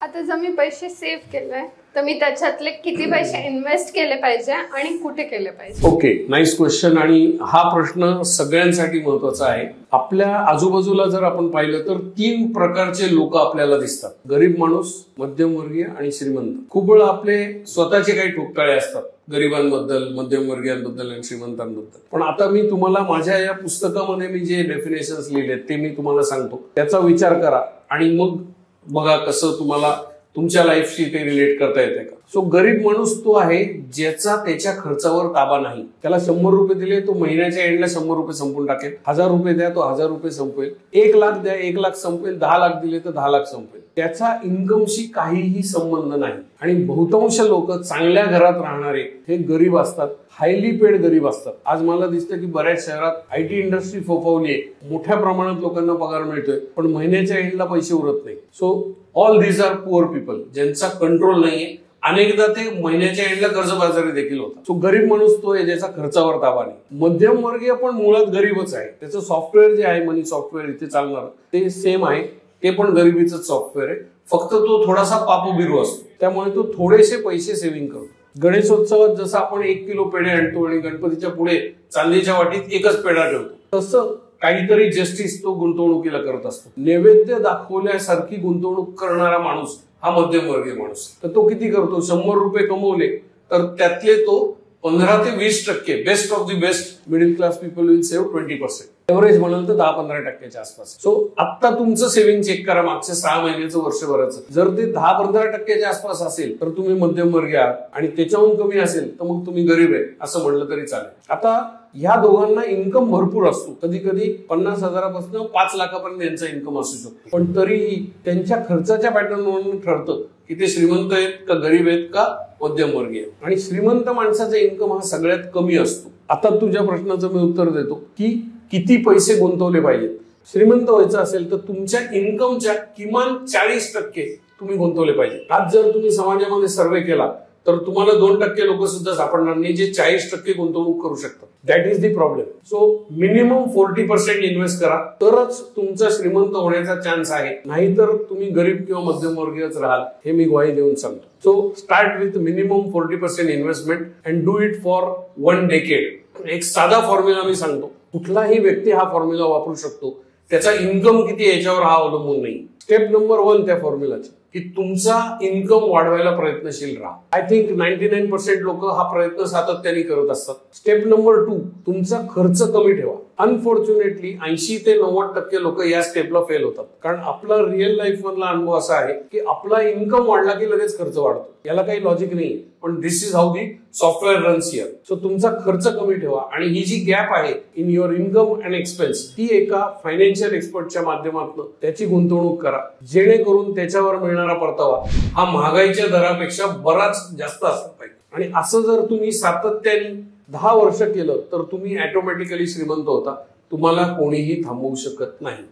आता जर मी पैसे सेव्ह केले तर मी त्याच्यातले किती पैसे इन्व्हेस्ट केले पाहिजे आणि कुठे केले पाहिजे? Okay, nice question. आणि हा प्रश्न सगळ्यांसाठी महत्वाचा आहे. आपल्या आजूबाजूला जर आपण पाहिलं तर 3 प्रकारचे लोक आपल्याला दिसतात: गरीब माणूस, मध्यमवर्गीय आणि श्रीमंत. खूप वेळा आपले स्वतःचे काही ठोकताळे असतात गरिबांबद्दल, मध्यमवर्गीयांबद्दल आणि श्रीमंतांबद्दल. पण आता मी तुम्हाला माझ्या या पुस्तकामध्ये मी जे डेफिनेशन्स लिहिलेत ते मी तुम्हाला सांगतो. त्याचा विचार करा आणि मग बघा कसं तुम्हाला तुमच्या लाईफशी ते रिलेट करता येते का. सो गरीब माणूस तो आहे ज्याचा त्याच्या खर्चावर ताबा नाही. त्याला 100 रुपये दिले तो महिन्याच्या एंडला 100 रुपये संपून टाकेल. 1000 रुपये द्या तो 1000 रुपये संपवेल. 1 लाख द्या 1 लाख संपवेल. 10 लाख दिले तर 10 लाख संपवेल. त्याचा इन्कमशी काहीही संबंध नाही. आणि बहुतांश लोक चांगल्या घरात राहणारे हे गरीब असतात, हायली पेड गरीब असतात. आज मला दिसतं की बऱ्याच शहरात IT इंडस्ट्री फोफावलीये, मोठ्या प्रमाणात लोकांना पगार मिळतोय पण महिन्याच्या एंडला पैसे उरत नाही. So all these are poor people, ज्यांचा कंट्रोल नाहीये. अनेकदा ते महिन्याच्या एंडला कर्जबाजारी देखील होतात. सो गरीब माणूस तो आहे ज्याचा खर्चावर ताबा नाही. मध्यमवर्गीय पण मुळात गरीबच आहे. त्याचं सॉफ्टवेअर जे आहे, मनी सॉफ्टवेअर इथे चालणार, ते सेम आहे. ते पण गरिबीच सॉफ्टवेअर आहे, फक्त तो थोडासा पापूबिरू असतो. त्यामुळे तो थोडेसे पैसे सेव्हिंग करतो. गणेशोत्सवात जसं आपण 1 किलो पेढे आणतो आणि गणपतीच्या पुढे चांदीच्या वाटीत एकच पेढा ठेवतो, तसं काहीतरी जस्टिस तो गुंतवणुकीला करत असतो. नैवेद्य दाखवल्यासारखी गुंतवणूक करणारा माणूस हा मध्यमवर्गीय माणूस. तर तो किती करतो? 100 रुपये कमवले तर त्यातले तो 15 ते 20%, best of the best middle class people will save 20%. Average म्हणाल तर 10-15% आसपास. सो आता तुमचं सेव्हिंग चेक करा मागच्या 6 महिन्याचं, वर्षभराचं. जर ते 10-15% आसपास असेल तर तुम्ही मध्यमवर्गीय आहात, आणि त्याच्याहून कमी असेल तर मग तुम्ही गरीब आहे असं म्हणलं तरी चालेल. आता ह्या दोघांना इन्कम भरपूर असतो. कधी कधी 50,000पासून 5 लाखापर्यंत यांचा इन्कम असू शकतो. पण तरीही त्यांच्या खर्चाच्या पॅटर्नवरून ठरतं की ते श्रीमंत आहेत का गरीब आहेत का मध्यमवर्गीय. आणि श्रीमंत माणसाचा इन्कम हा सगळ्यात कमी असतो. आता तुझ्या प्रश्नाचं मी उत्तर देतो की किती पैसे गुंतवले पाहिजेत. श्रीमंत व्हायचं असेल तर तुमच्या इन्कमच्या किमान 40% तुम्ही गुंतवले पाहिजे. आज जर तुम्ही समाजामध्ये सर्वे केला तर तुम्हाला 2% लोक सुद्धा सापडणार नाही जे 40% गुंतवणूक करू शकतात. That is the problem. So minimum 40% invest करा, तरच तुमचा श्रीमंत होण्याचा चान्स आहे. नाहीतर तुम्ही गरीब किंवा मध्यमवर्गीयच राहाल, हे मी ग्वाही देऊन सांगतो. So start with minimum 40% investment and do it for 1 decade. एक साधा फॉर्म्युला मी सांगतो. कुठलाही व्यक्ती हा फॉर्म्युला वापरू शकतो. त्याचा इन्कम किती याच्यावर हा अवलंबून नाही. स्टेप नंबर 1 त्या फॉर्म्युलाची की तुमचा इन्कम वाढवायला प्रयत्नशील राहा. आय थिंक 99% लोक हा प्रयत्न सातत्याने करत असतात. स्टेप नंबर 2, तुमचा खर्च कमी ठेवा. अनफॉर्च्युनेटली 80 ते 90% लोक या स्टेपला फेल होतात. कारण आपला रिअल लाईफ मधला अनुभव असा आहे की आपला इन्कम वाढला की लगेच खर्च वाढतो. याला काही लॉजिक नाही, पण this is how the software runs here. So तुमचा खर्च कमी ठेवा आणि ही जी गॅप आहे in your income and expense, ती एका फायनान्शियल एक्सपर्टच्या माध्यमातून त्याची गुंतवणूक करा, जेणेकरून त्याच्यावर मिळणारा परतावा हा महागाईच्या दरापेक्षा बराच जास्त असला पाहिजे. आणि असं जर तुम्ही सातत्याने 10 वर्ष केलं तर तुम्ही ऑटोमॅटिकली श्रीमंत होता. तुम्हाला कोणीही थांबवू शकत नाही.